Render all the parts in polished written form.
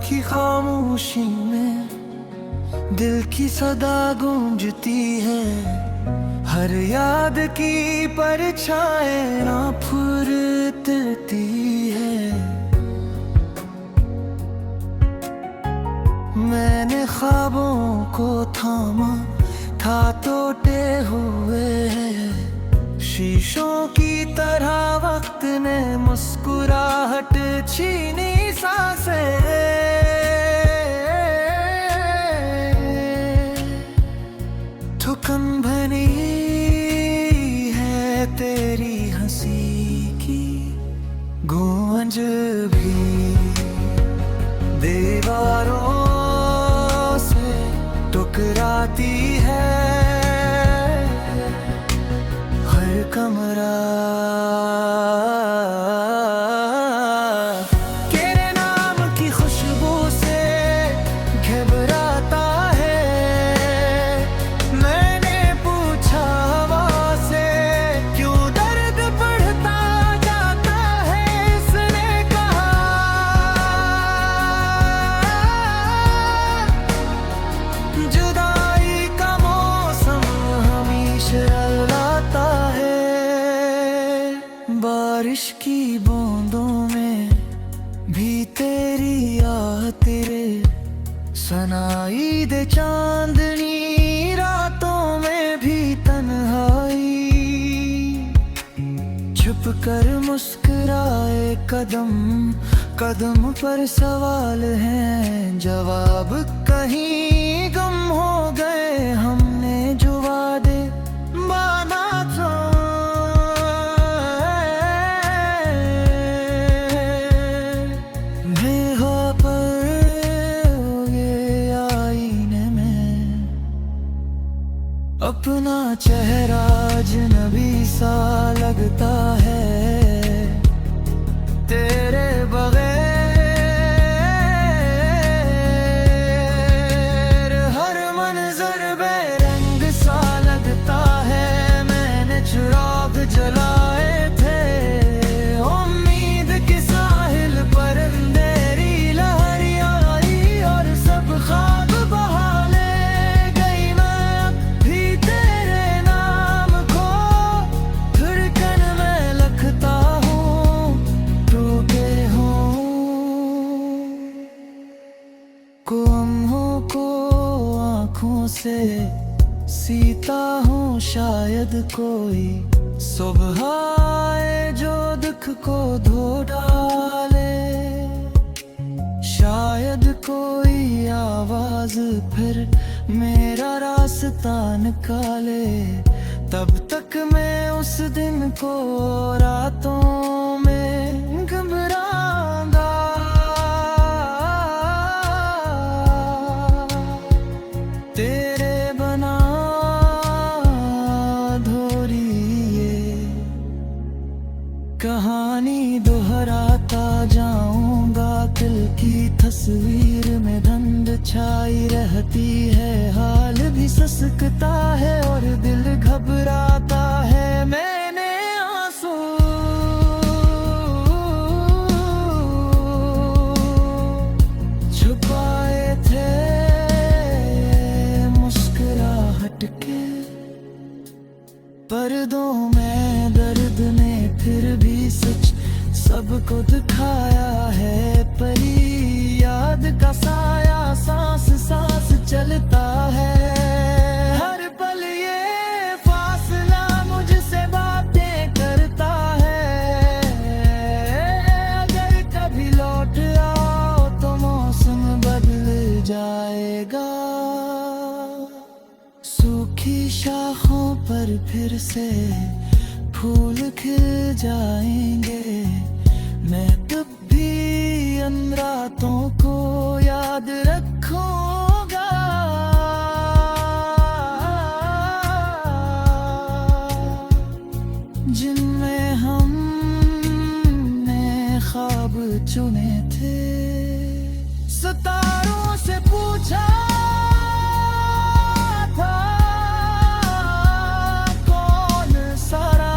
की खामोशी में दिल की सदा गूंजती है। हर याद की परछाई ना फुर्ती है। मैंने ख्वाबों को थामा था टूटे हुए हैं। शीशों की तरह वक्त ने मुस्कुराहट छीनी सांसें। थुकन भनी है तेरी हंसी की गूंज भी दीवारों से टकराती है। हर कमरा तेरे नाम की खुशबू से घबराता है। मैंने पूछा हवा से क्यों दर्द बढ़ता जाता है। इसने कहा जुदाई का मौसम हमेशा लाता है। बारिश की बूंदों में भी तेरी आह तेरे सनाई दे। चांदनी रातों में भी तन्हाई छुप कर मुस्कुराए। कदम कदम पर सवाल हैं, जवाब कहीं गुम हो गए। हमने जो वादे माना था अपना चेहरा अजनबी सा लगता है तेरे बगैर। हर मंजर बेरंग सा लगता है। मैंने चिराग जलाए थे उम्मीद के साहिल पर अंधेरी लहरियां आई और सब ख्वाब बहा ले गई। मैं भी तेरे नाम को धड़कन में लिखता हूँ। टूटे हूँ लम्हों को आँखों से सीता हूँ। शायद कोई सुबह आए जो दुख को धो डाले। शायद कोई आवाज फिर मेरा रास्ता निकाले। तब तक मैं उस दिन को रातों में घबराऊंगा। तेरे बना अधूरी ये कहानी दोहराता जाऊंगा। दिल की तस्वीर में धुंध छाई रहती है। हाल भी ससकता है और दिल घबराता है। मैंने आंसू छुपाए थे मुस्कुराहट के पर्दों में। दर्द ने फिर भी सच सबको दिखाया है। परी याद का साया सांस सांस चलता है। हर पल ये फासला मुझसे बातें करता है। अगर कभी लौट आओ तो मौसम बदल जाएगा। सूखी शाखों पर फिर से फूल खिल जाएंगे। मैं तब भी उन रातों को याद रखूंगा। जिनमें हमने ख्वाब चुने थे। सितारों से पूछा था कौन सारा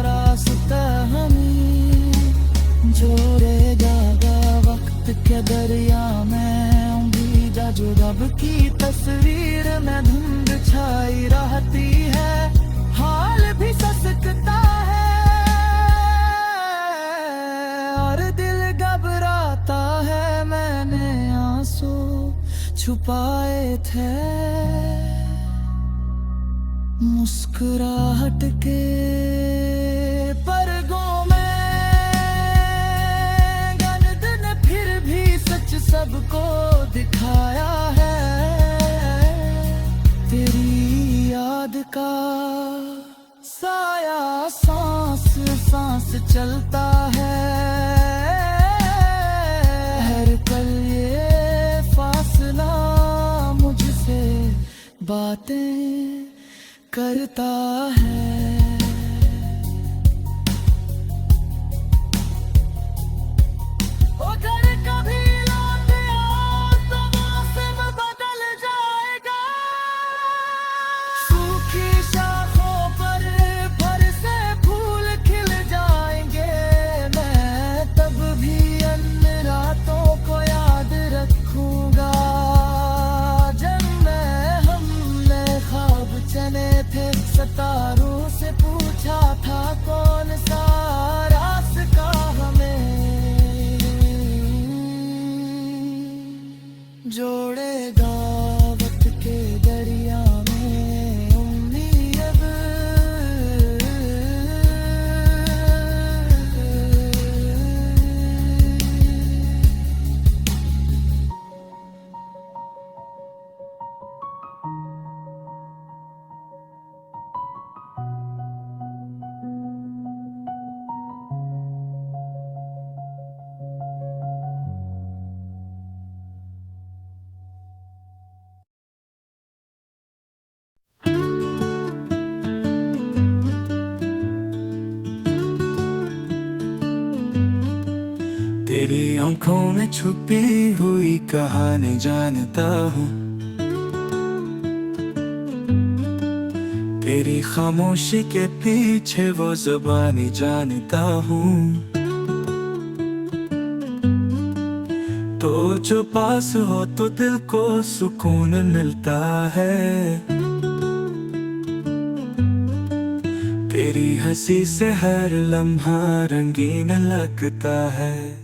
रास्ता हमें जोड़ेगा वक्त के दरिया में भीजा जो रब की तस्वीर में धुंध छाई रहती है, हाल भी ससकता है और दिल घबराता है। मैंने आंसू छुपाए थे मुस्कुराहट के परगों में, गनद ने फिर भी सच सबको दिखाया है। तेरी याद का साया सांस सांस चलता है, हर पल ये फासला मुझसे बातें करता है। अगर कभी लौट आओ तो मौसम बदल जाएगा, सूखी शाखों पर फिर से फूल खिल जाएंगे। मैं तब भी इन रातों को याद रखूंगा जब हमने ख्वाब चने थे, सितारों से पूछा था कौन सा रास्ता हमें जोड़ेगा। वक्त के दरिया में उम्मीद तेरी आंखों में छुपी हुई कहानी जानता हूँ, तेरी खामोशी के पीछे वो ज़ुबानी जानता हूँ। तो जो पास हो तो दिल को सुकून मिलता है, तेरी हंसी से हर लम्हा रंगीन लगता है।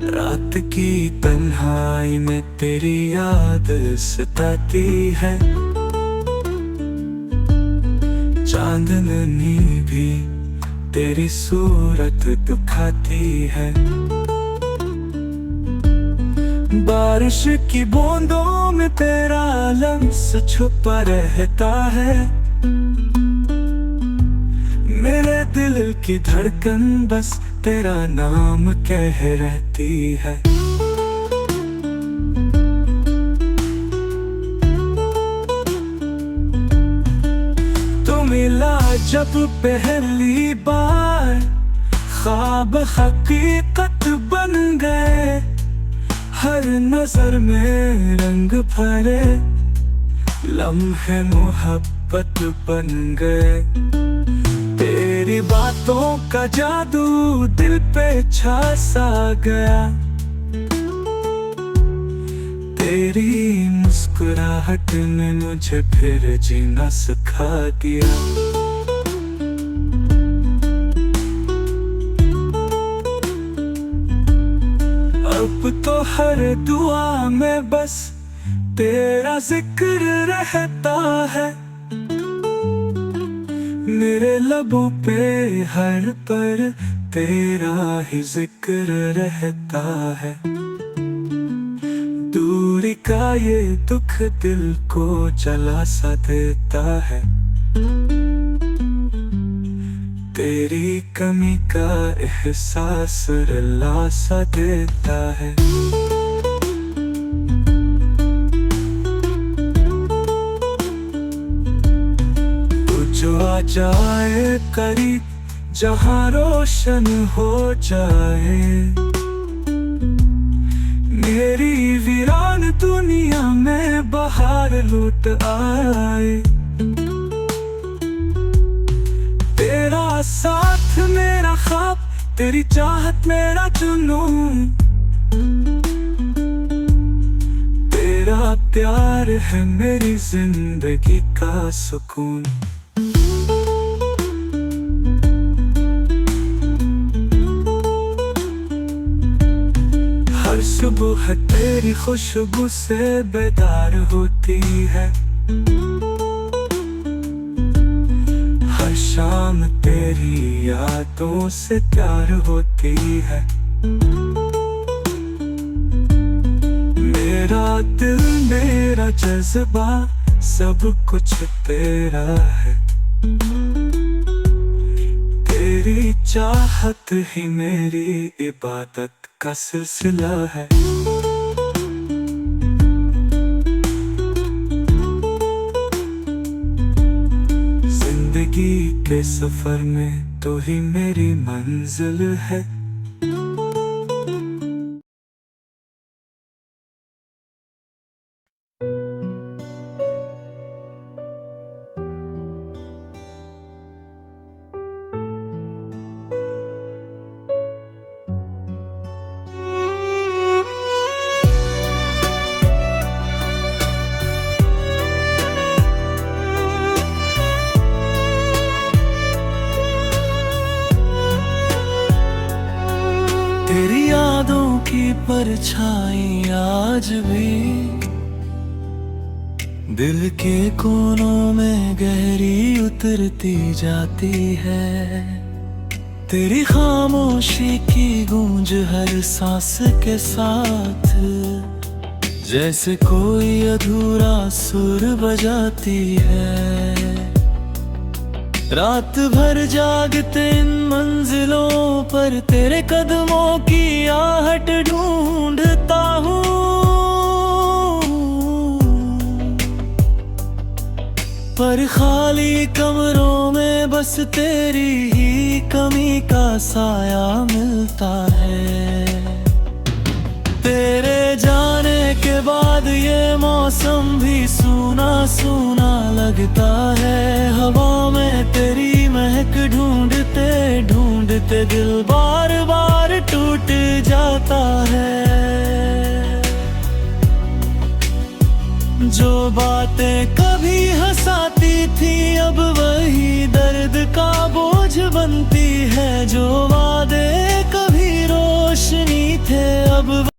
रात की तन्हाई में तेरी याद सताती है, चांदनी भी तेरी सूरत दुखाती है। बारिश की बूंदों में तेरा लम्स छुपा रहता है, मेरे दिल की धड़कन बस तेरा नाम कह रहती है। तू मिला जब पहली बार, ख्वाब हकीकत बन गए, हर नजर में रंग भरे लम्हे मोहब्बत बन गए। तेरी बातों का जादू दिल पे छा सा गया, तेरी मुस्कुराहट ने मुझे फिर जीना सिखा दिया। अब तो हर दुआ में बस तेरा जिक्र रहता है, मेरे लबों पे हर पर तेरा ही जिक्र रहता है। दूरी का ये दुख दिल को जला सा देता है, तेरी कमी का एहसास रुला सा देता है। जो आ जाए करीब जहाँ रोशन हो जाए, मेरी वीरान दुनिया में बहार लुट आए। साथ मेरा ख्वाब, तेरी चाहत मेरा जुनून, तेरा प्यार है मेरी जिंदगी का सुकून। हर सुबह तेरी खुशबू से बेदार होती है, हर शाम तेरी यादों से प्यार होती है। मेरा दिल मेरा जज्बा सब कुछ तेरा है, तेरी चाहत ही मेरी इबादत का सिलसिला है। जिंदगी के सफर में तो ही मेरी मंजिल है। तेरी यादों की परछाई आज भी दिल के कोनों में गहरी उतरती जाती है। तेरी खामोशी की गूंज हर सांस के साथ जैसे कोई अधूरा सुर बजाती है। रात भर जागते इन मंजिलों पर तेरे कदमों की आहट ढूंढता हूँ, पर खाली कमरों में बस तेरी ही कमी का साया मिलता है। तेरे जाने के बाद ये मौसम भी सूना सूना लगता है। हवा में तेरी महक ढूंढते ढूंढते दिल बार बार टूट जाता है। जो बातें कभी हंसाती थी अब वही दर्द का बोझ बनती है। जो वादे कभी रोशनी थे अब